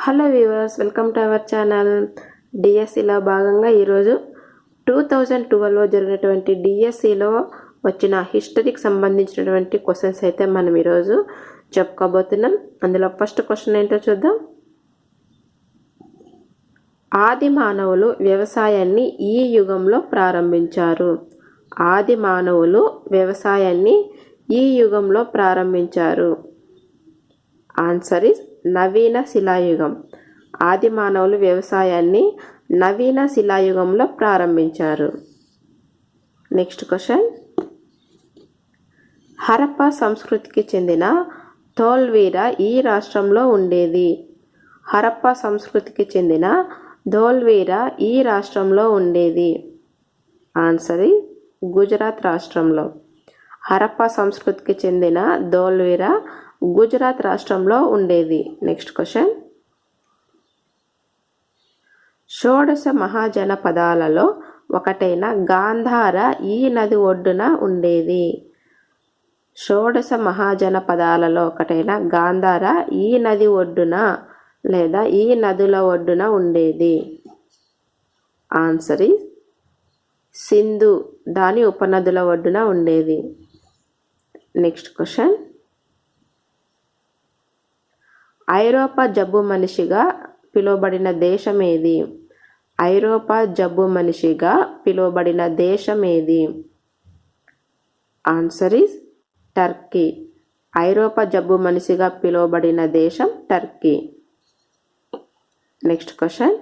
Hello viewers, welcome to our channel. డిఎస్సిలో భాగంగా ఈరోజు 2012లో జరిగినటువంటి డిఎస్సిలో వచ్చిన హిస్టరీకి సంబంధించినటువంటి క్వశ్చన్స్ అయితే మనం ఈరోజు చెప్పుకోబోతున్నాం. అందులో ఫస్ట్ క్వశ్చన్ ఏంటో చూద్దాం. ఆది మానవులు వ్యవసాయాన్ని ఈ యుగంలో ప్రారంభించారు. ఆది మానవులు వ్యవసాయాన్ని ఈ యుగంలో ప్రారంభించారు. ఆన్సర్ ఇస్ నవీన శిలాయుగం. ఆది మానవులు వ్యవసాయాన్ని నవీన శిలాయుగంలో ప్రారంభించారు. Next question. హరప్పా సంస్కృతికి చెందిన ధోల్వీరా ఈ రాష్ట్రంలో ఉండేది. హరప్పా సంస్కృతికి చెందిన ధోల్వీరా ఈ రాష్ట్రంలో ఉండేది. ఆన్సర్ ఇస్ గుజరాత్ రాష్ట్రంలో. హరప్పా సంస్కృతికి చెందిన ధోల్వీరా గుజరాత్ రాష్ట్రంలో ఉండేది. Next question. షోడశ మహాజనపదాలలో ఒకటైన గాంధార ఈ నది ఒడ్డున ఉండేది. షోడశ మహాజనపదాలలో ఒకటైన గాంధార ఈ నది ఒడ్డున లేదా ఈ నదుల ఒడ్డున ఉండేది. ఆన్సర్ ఇస్ సింధు దాని ఉపనదుల ఒడ్డున ఉండేది. Next question. ఐరోపా జబ్బు మనిషిగా పిలువబడిన దేశం ఏది? ఐరోపా జబ్బు మనిషిగా పిలువబడిన దేశం ఏది? Answer is Turkey. ఐరోపా జబ్బు మనిషిగా పిలువబడిన దేశం టర్కీ. Next question.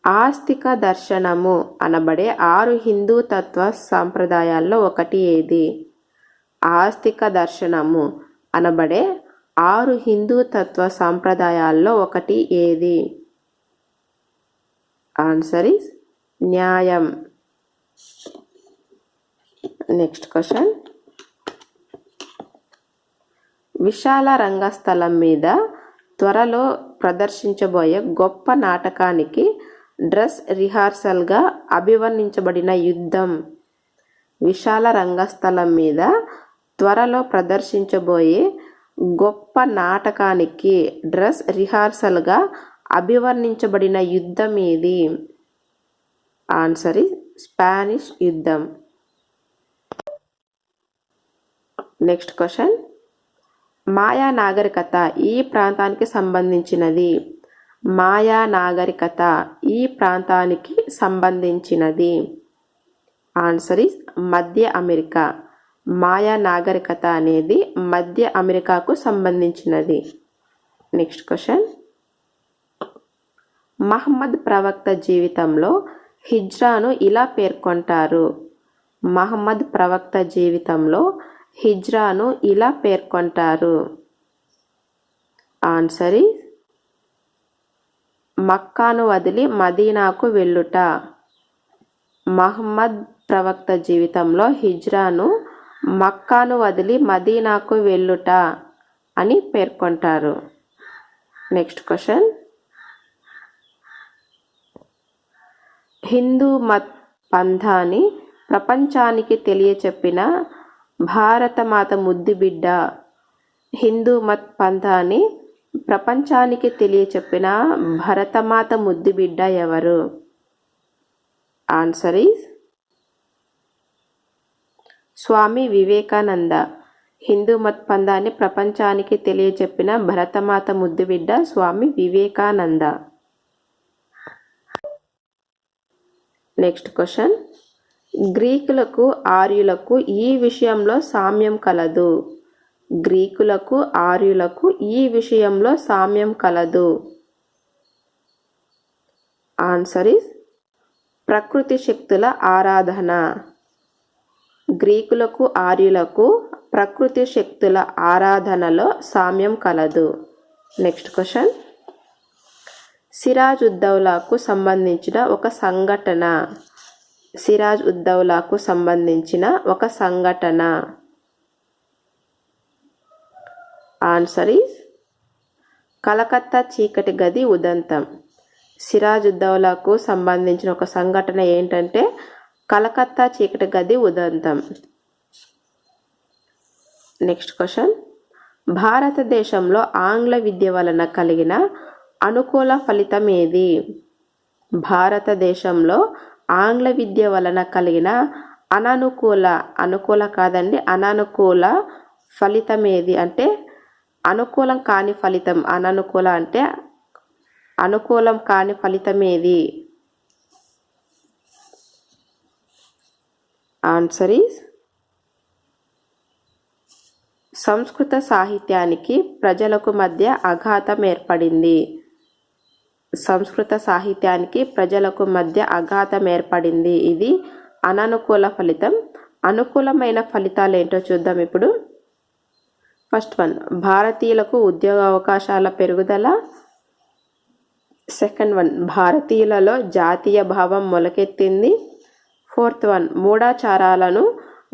ఆస్తిక దర్శనము అనబడే 6 హిందూ తత్వ సాంప్రదాయాల్లో ఒకటి ఏది? ఆస్తిక దర్శనము అనబడే 6 హిందూ తత్వ సాంప్రదాయాల్లో ఒకటి ఏది? ఆన్సర్ ఇస్ న్యాయం. Next question. విశాల రంగస్థలం మీద త్వరలో ప్రదర్శించబోయే గొప్ప నాటకానికి డ్రెస్ రిహార్సల్గా అభివర్ణించబడిన యుద్ధం. విశాల రంగస్థలం మీద త్వరలో ప్రదర్శించబోయే గొప్ప నాటకానికి డ్రెస్ రిహార్సల్గా అభివర్ణించబడిన యుద్ధం ఏది? ఆన్సర్ ఇస్ స్పానిష్ యుద్ధం. Next question. మాయా నాగరికత ఈ ప్రాంతానికి సంబంధించినది. మాయా నాగరికత ఈ ప్రాంతానికి సంబంధించినది. ఆన్సర్ ఇస్ మధ్య అమెరికా. మాయా నాగరికత అనేది మధ్య అమెరికాకు సంబంధించినది. Next question. మహమ్మద్ ప్రవక్త జీవితంలో హిజ్రాను ఇలా పేర్కొంటారు. మహమ్మద్ ప్రవక్త జీవితంలో హిజ్రాను ఇలా పేర్కొంటారు. ఆన్సర్ ఇస్ మక్కాను వదిలి మదీనాకు వెళ్ళుట. మహమ్మద్ ప్రవక్త జీవితంలో హిజ్రాను మక్కాను వదిలి మదీనాకు వెళ్ళుట అని పేర్కొంటారు. Next question. హిందూ మత్ పంథాని ప్రపంచానికి తెలియచెప్పిన భారతమాత ముద్దుబిడ్డ. హిందూ మత్ పంథాని ప్రపంచానికి తెలియచెప్పిన భరతమాత ముద్దుబిడ్డ ఎవరు? Answer is Swami Vivekananda. హిందూ మత్ పంథాన్ని ప్రపంచానికి తెలియచెప్పిన భరతమాత ముద్దుబిడ్డ స్వామి వివేకానంద. Next question. గ్రీకులకు ఆర్యులకు ఈ విషయంలో సామ్యం కలదు. గ్రీకులకు ఆర్యులకు ఈ విషయంలో సామ్యం కలదు. ఆన్సర్ ఇస్ ప్రకృతి శక్తుల ఆరాధన. గ్రీకులకు ఆర్యులకు ప్రకృతి శక్తుల ఆరాధనలో సామ్యం కలదు. Next question. సిరాజ్ ఉద్దౌలాకు సంబంధించిన ఒక సంఘటన. సిరాజ్ ఉద్దౌలాకు సంబంధించిన ఒక సంఘటన. ఆన్సర్ ఈజ్ కలకత్తా చీకటి గది ఉదంతం. సిరాజ్ ఉద్దౌలాకు సంబంధించిన ఒక సంఘటన ఏంటంటే కలకత్తా చీకటి గది ఉదంతం. Next question. భారతదేశంలో ఆంగ్ల విద్య వలన కలిగిన అనుకూల ఫలితం ఏది? భారతదేశంలో ఆంగ్ల విద్య వలన కలిగిన అనుకూల ఫలితం ఏది అంటే అనుకూలం కాని ఫలితం. అంటే అనుకూలం కాని ఫలితం ఏది? ఆన్సర్ ఈస్ సంస్కృత సాహిత్యానికి ప్రజలకు మధ్య అఘాతం ఏర్పడింది. సంస్కృత సాహిత్యానికి ప్రజలకు మధ్య అఘాతం ఏర్పడింది. ఇది అననుకూల ఫలితం. అనుకూలమైన ఫలితాలు ఏంటో చూద్దాం ఇప్పుడు. ఫస్ట్ వన్, భారతీయులకు ఉద్యోగ అవకాశాల పెరుగుదల. సెకండ్ వన్, భారతీయులలో జాతీయ భావం మొలకెత్తింది. ఫోర్త్ వన్, మూఢాచారాలను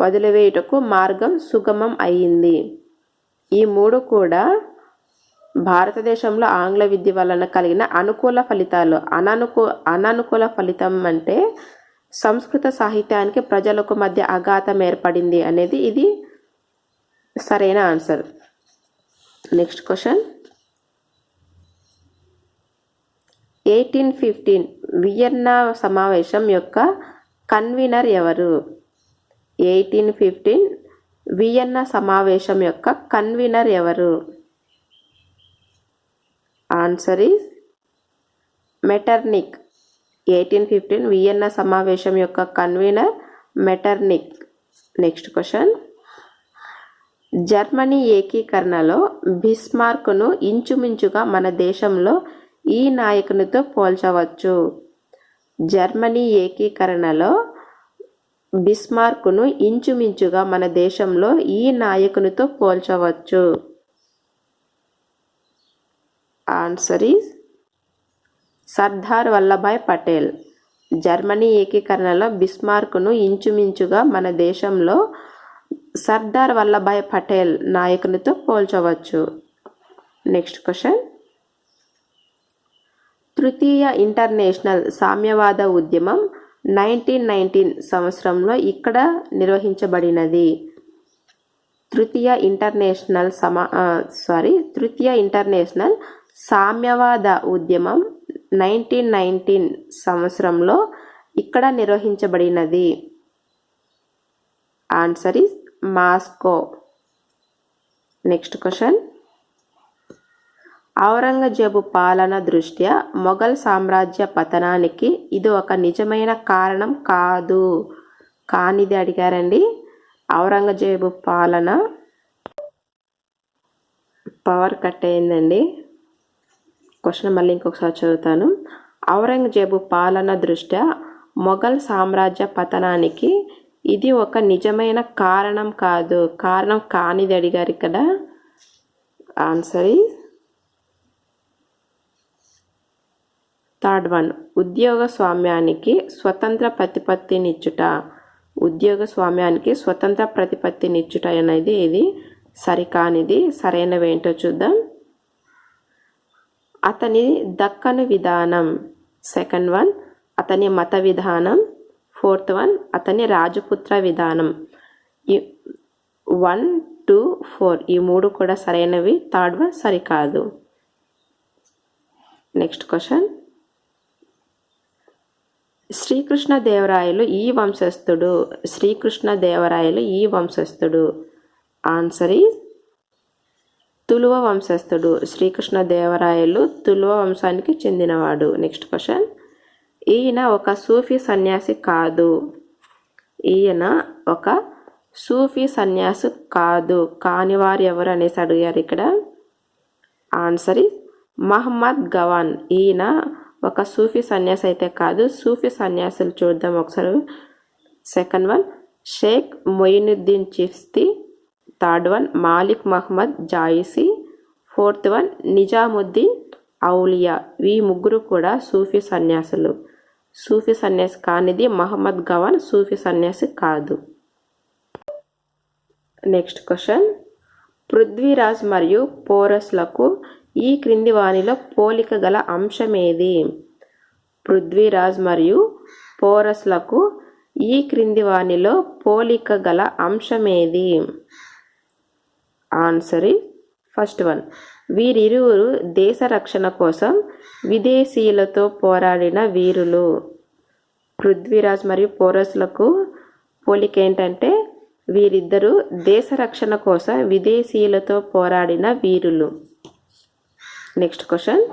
వదిలివేయుటకు మార్గం సుగమం అయ్యింది. ఈ మూడు కూడా భారతదేశంలో ఆంగ్ల విద్య వలన కలిగిన అనుకూల ఫలితాలు. అననుకూల ఫలితం అంటే సంస్కృత సాహిత్యానికి ప్రజలకు మధ్య అఘాతం ఏర్పడింది అనేది ఇది సరైన ఆన్సర్. నెక్స్ట్ క్వశ్చన్, 1815 వియన్నా సమావేశం యొక్క కన్వీనర్ ఎవరు? 1815 వియన్నా సమావేశం యొక్క కన్వీనర్ ఎవరు? Answer is మెటర్నిక్. 1815 వియన్నా సమావేశం యొక్క కన్వీనర్ మెటర్నిక్. నెక్స్ట్ క్వశ్చన్, జర్మనీ ఏకీకరణలో బిస్మార్క్ను ఇంచుమించుగా మన దేశంలో ఈ నాయకునితో పోల్చవచ్చు. జర్మనీ ఏకీకరణలో బిస్మార్క్ను ఇంచుమించుగా మన దేశంలో ఈ నాయకునితో పోల్చవచ్చు. Answer is Sardar Vallabhbhai Patel. Germany ఏకీకరణలో బిస్మార్క్ను ఇంచుమించుగా మన దేశంలో సర్దార్ వల్లభాయ్ పటేల్ నాయకునితో పోల్చవచ్చు. నెక్స్ట్ క్వశ్చన్, తృతీయ ఇంటర్నేషనల్ సామ్యవాద ఉద్యమం 1919 సంవత్సరంలో ఇక్కడ నిర్వహించబడినది. తృతీయ ఇంటర్నేషనల్ సామ్యవాద ఉద్యమం 1919 సంవత్సరంలో ఇక్కడ నిర్వహించబడినది. Answer is Moscow. Next question, Aurangzeb పాలన దృష్ట్యా మొఘల్ సామ్రాజ్య పతనానికి ఇది ఒక నిజమైన కారణం కాదు. కానిది అడిగారండి. ఔరంగజేబు పాలన పవర్ కట్ అయిందండి. క్వశ్చన్ మళ్ళీ ఇంకొకసారి చదువుతాను. ఔరంగజేబు పాలన దృష్ట్యా మొఘల్ సామ్రాజ్య పతనానికి ఇది ఒక నిజమైన కారణం కాదు. కారణం కానిది అడిగారు ఇక్కడ. ఆన్సర్ ఈజ్ థర్డ్ వన్, ఉద్యోగ స్వామ్యానికి స్వతంత్ర ప్రతిపత్తినిచ్చుట. ఉద్యోగ స్వామ్యానికి స్వతంత్ర ప్రతిపత్తినిచ్చుట అనేది ఇది సరికానిది. సరైనవేంటో చూద్దాం. అతని దక్కను విధానం. సెకండ్ వన్, అతని మత విధానం. ఫోర్త్ వన్, అతని రాజపుత్ర విధానం. 1, 2, 4 ఈ మూడు కూడా సరైనవి. థర్డ్ వన్ సరికాదు. నెక్స్ట్ క్వశ్చన్, శ్రీకృష్ణదేవరాయలు ఈ వంశస్థుడు. శ్రీకృష్ణదేవరాయలు ఈ వంశస్థుడు. ఆన్సర్ ఈజ్ తులువ వంశస్థుడు. శ్రీకృష్ణదేవరాయలు తులువ వంశానికి చెందినవాడు. నెక్స్ట్ క్వశ్చన్, ఈయన ఒక సూఫీ సన్యాసి కాదు. ఈయన ఒక సూఫీ సన్యాసి కాదు. కానివారు ఎవరు అనేసి అడిగారు ఇక్కడ. Answer is Mohammed గవాన్. ఈయన ఒక సూఫీ సన్యాసి అయితే కాదు. సూఫీ సన్యాసులు చూద్దాం ఒకసారి. Second one, Sheikh Moinuddin Chishti. Third one, Malik Muhammad Jayasi. Fourth one, Nizamuddin Auliya. ఈ ముగ్గురు కూడా సూఫీ సన్యాసులు. సూఫీ సన్యాసి కానిది మహమ్మద్ గవాన్ సూఫీ సన్యాసి కాదు. నెక్స్ట్ క్వశ్చన్, పృథ్వీరాజ్ మరియు పోరస్లకు ఈ క్రింది వానిలో పోలిక గల అంశమేది? పృథ్వీరాజ్ మరియు పోరస్లకు ఈ క్రింది వానిలో పోలిక గల అంశమేది? ఆన్సర్ ఫస్ట్ వన్, వీరిరువురు దేశ రక్షణ కోసం విదేశీయులతో పోరాడిన వీరులు. పృథ్వీరాజ్ మరియు పోరస్లకు పోలిక ఏంటంటే వీరిద్దరూ దేశ రక్షణ కోసం విదేశీయులతో పోరాడిన వీరులు. నెక్స్ట్ క్వశ్చన్,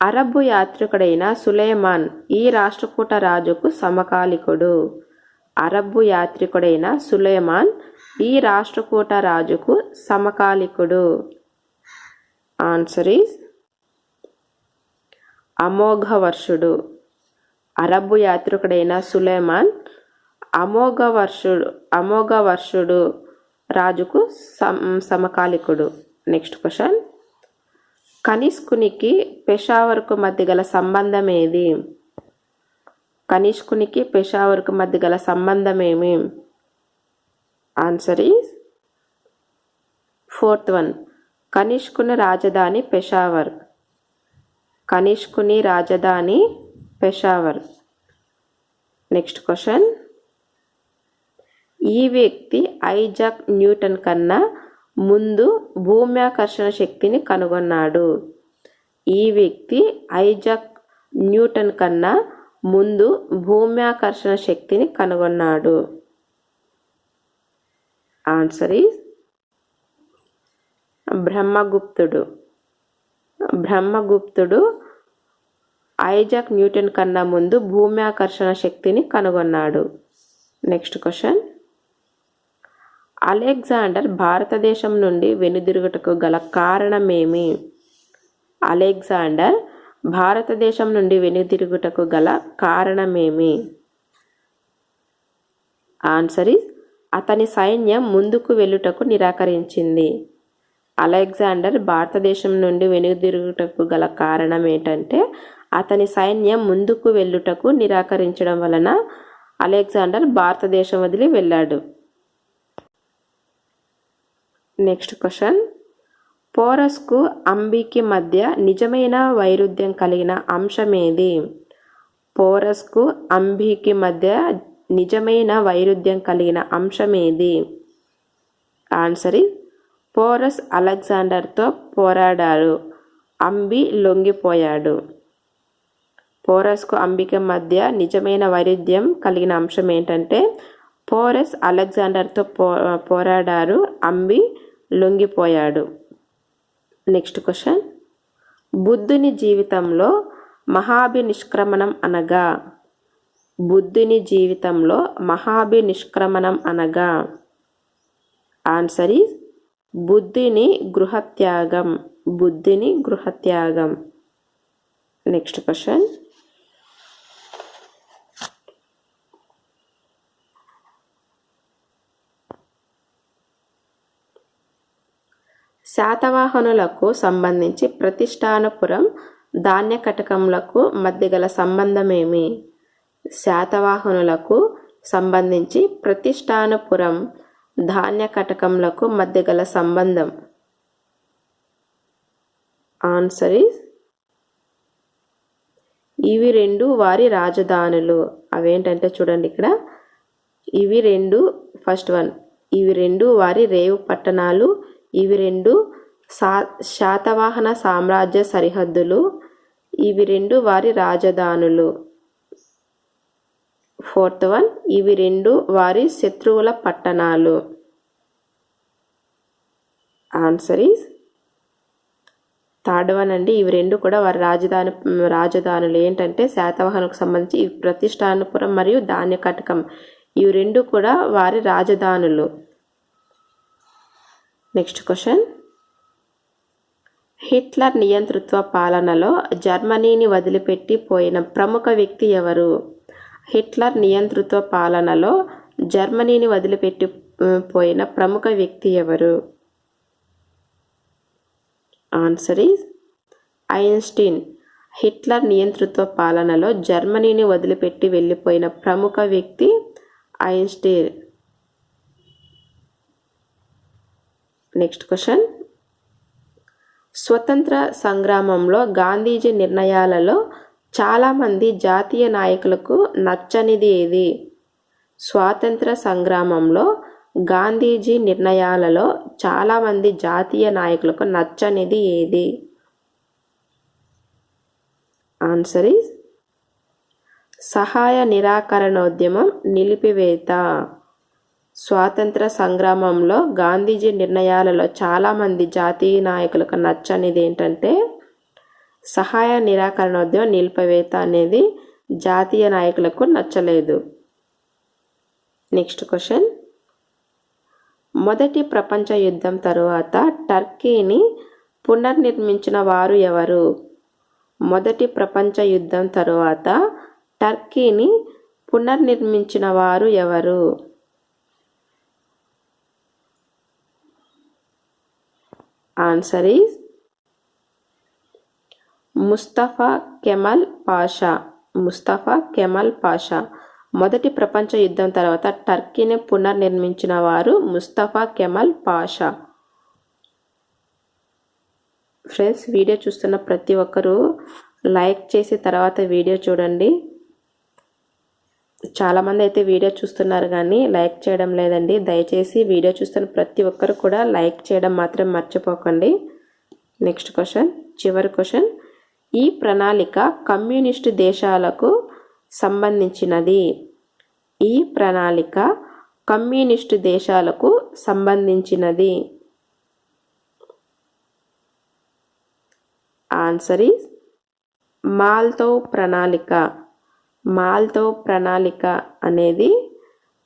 అరబ్బు యాత్రికుడైన సులేమాన్ ఈ రాష్ట్రకూట రాజుకు సమకాలికుడు. అరబ్బు యాత్రికుడైన సులేమాన్ ఈ రాష్ట్రకూట రాజుకు సమకాలికుడు. ఆన్సర్ ఈజ్ అమోఘవర్షుడు. అరబ్బు యాత్రికుడైన సులేమాన్ అమోఘవర్షుడు రాజుకు సమకాలికుడు. నెక్స్ట్ క్వశ్చన్, కనిష్కునికి పెషావర్కు మధ్య గల సంబంధం ఏది? కనిష్కునికి పెషావర్కు మధ్య గల సంబంధం ఏమి? ఆన్సర్ ఈజ్ ఫోర్త్ వన్, కనిష్కుని రాజధాని పెషావర్. కనిష్కుని రాజధాని పెషావర్. నెక్స్ట్ క్వశ్చన్, ఈ వ్యక్తి ఐజాక్ న్యూటన్ కన్నా ముందు భూమ్యాకర్షణ శక్తిని కనుగొన్నాడు. ఈ వ్యక్తి ఐజాక్ న్యూటన్ కన్నా ముందు భూమ్యాకర్షణ శక్తిని కనుగొన్నాడు. ఆన్సర్ ఈజ్ బ్రహ్మగుప్తుడు. బ్రహ్మగుప్తుడు ఐజాక్ న్యూటన్ కన్నా ముందు భూమ్యాకర్షణ శక్తిని కనుగొన్నాడు. నెక్స్ట్ క్వశ్చన్, అలెగ్జాండర్ భారతదేశం నుండి వెనుదిరుగుటకు గల కారణమేమి? అలెగ్జాండర్ భారతదేశం నుండి వెనుదిరుగుటకు గల కారణమేమి? ఆన్సర్ ఈజ్ అతని సైన్యం ముందుకు వెళ్ళుటకు నిరాకరించింది. అలెగ్జాండర్ భారతదేశం నుండి వెనుదిరుగుటకు గల కారణం ఏంటంటే అతని సైన్యం ముందుకు వెళ్ళుటకు నిరాకరించడం వలన అలెగ్జాండర్ భారతదేశం వదిలి వెళ్ళాడు. నెక్స్ట్ క్వశ్చన్, పోరస్కు అంబికి మధ్య నిజమైన వైరుధ్యం కలిగిన అంశమేది? పోరస్కు అంబికి మధ్య నిజమైన వైరుధ్యం కలిగిన అంశమేది? ఆన్సర్ ఈజ్ పోరస్ అలెగ్జాండర్తో పోరాడారు, అంబి లొంగిపోయాడు. పోరస్కు అంబిక మధ్య నిజమైన వైరుధ్యం కలిగిన అంశం ఏంటంటే పోరస్ అలెగ్జాండర్తో పోరాడారు, అంబి లొంగిపోయాడు. నెక్స్ట్ క్వశ్చన్, బుద్ధుని జీవితంలో మహాభినిష్క్రమణం అనగా? బుద్ధుని జీవితంలో మహాభినిష్క్రమణం అనగా? ఆన్సర్ ఈజ్ బుద్ధుని గృహత్యాగం. బుద్ధుని గృహత్యాగం. నెక్స్ట్ క్వశ్చన్, శాతవాహనులకు సంబంధించి ప్రతిష్టానపురం ధాన్య కటకములకు మధ్య గల సంబంధమేమి? శాతవాహనులకు సంబంధించి ప్రతిష్టానపురం ధాన్య కటకములకు మధ్య గల సంబంధం. ఆన్సర్ ఈజ్ ఇవి రెండు వారి రాజధానులు. అవేంటంటే చూడండి ఇక్కడ, ఇవి రెండు ఫస్ట్ వన్, ఇవి రెండు వారి రేవు పట్టణాలు. ఇవి రెండు శాతవాహన సామ్రాజ్య సరిహద్దులు. ఇవి రెండు వారి రాజధానులు. ఫోర్త్ వన్, ఇవి రెండు వారి శత్రువుల పట్టణాలు. ఆన్సర్ ఈజ్ థర్డ్ వన్ అండి. ఇవి రెండు కూడా వారి రాజధానులు ఏంటంటే శాతవాహనకు సంబంధించి ఇవి ప్రతిష్టానపురం మరియు ధాన్య కటకం, ఇవి రెండు కూడా వారి రాజధానులు. నెక్స్ట్ క్వశ్చన్, హిట్లర్ నియంతృత్వ పాలనలో జర్మనీని వదిలిపెట్టి పోయిన ప్రముఖ వ్యక్తి ఎవరు? హిట్లర్ నియంతృత్వ పాలనలో జర్మనీని వదిలిపెట్టి పోయిన ప్రముఖ వ్యక్తి ఎవరు? Answer is Einstein. హిట్లర్ నియంతృత్వ పాలనలో జర్మనీని వదిలిపెట్టి వెళ్ళిపోయిన ప్రముఖ వ్యక్తి ఐన్స్టీన్. నెక్స్ట్ క్వశ్చన్, స్వతంత్ర సంగ్రామంలో గాంధీజీ నిర్ణయాలలో చాలామంది జాతీయ నాయకులకు నచ్చనిది ఏది? స్వాతంత్ర సంగ్రామంలో గాంధీజీ నిర్ణయాలలో చాలామంది జాతీయ నాయకులకు నచ్చనిది ఏది? ఆన్సర్ ఈజ్ సహాయ నిరాకరణోద్యమం నిలిపివేత. స్వాతంత్ర సంగ్రామంలో గాంధీజీ నిర్ణయాలలో చాలామంది జాతీయ నాయకులకు నచ్చనిది ఏంటంటే సహాయ నిరాకరణోద్యమం నిలిపివేత అనేది జాతీయ నాయకులకు నచ్చలేదు. నెక్స్ట్ క్వశ్చన్, మొదటి ప్రపంచ యుద్ధం తరువాత టర్కీని పునర్నిర్మించిన వారు ఎవరు? మొదటి ప్రపంచ యుద్ధం తరువాత టర్కీని పునర్నిర్మించిన వారు ఎవరు? Answer is Mustafa camel Pasha. Mustafa camel Pasha. మొదటి ప్రపంచ యుద్ధం తర్వాత టర్కీని పునర్నిర్మించిన వారు Mustafa camel Pasha. Friends, video చూస్తున్న ప్రతి ఒక్కరూ లైక్ చేసి తర్వాత వీడియో చూడండి. చాలామంది అయితే వీడియో చూస్తున్నారు కానీ లైక్ చేయడం లేదండి. దయచేసి వీడియో చూస్తున్న ప్రతి ఒక్కరు కూడా లైక్ చేయడం మాత్రం మర్చిపోకండి. నెక్స్ట్ క్వశ్చన్, చివరి క్వశ్చన్, ఈ ప్రణాళిక కమ్యూనిస్టు దేశాలకు సంబంధించినది. ఈ ప్రణాళిక కమ్యూనిస్టు దేశాలకు సంబంధించినది. ఆన్సర్ ఈజ్ మాల్తో ప్రణాళిక. మాల్తో ప్రణాళిక అనేది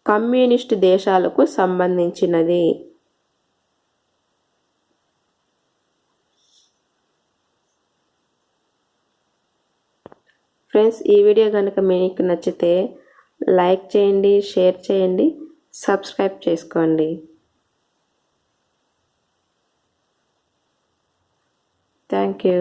కమ్యూనిస్టు దేశాలకు సంబంధించినది. ఫ్రెండ్స్, ఈ వీడియో కనుక మీకు నచ్చితే లైక్ చేయండి, షేర్ చేయండి, సబ్స్క్రైబ్ చేసుకోండి. Thank you.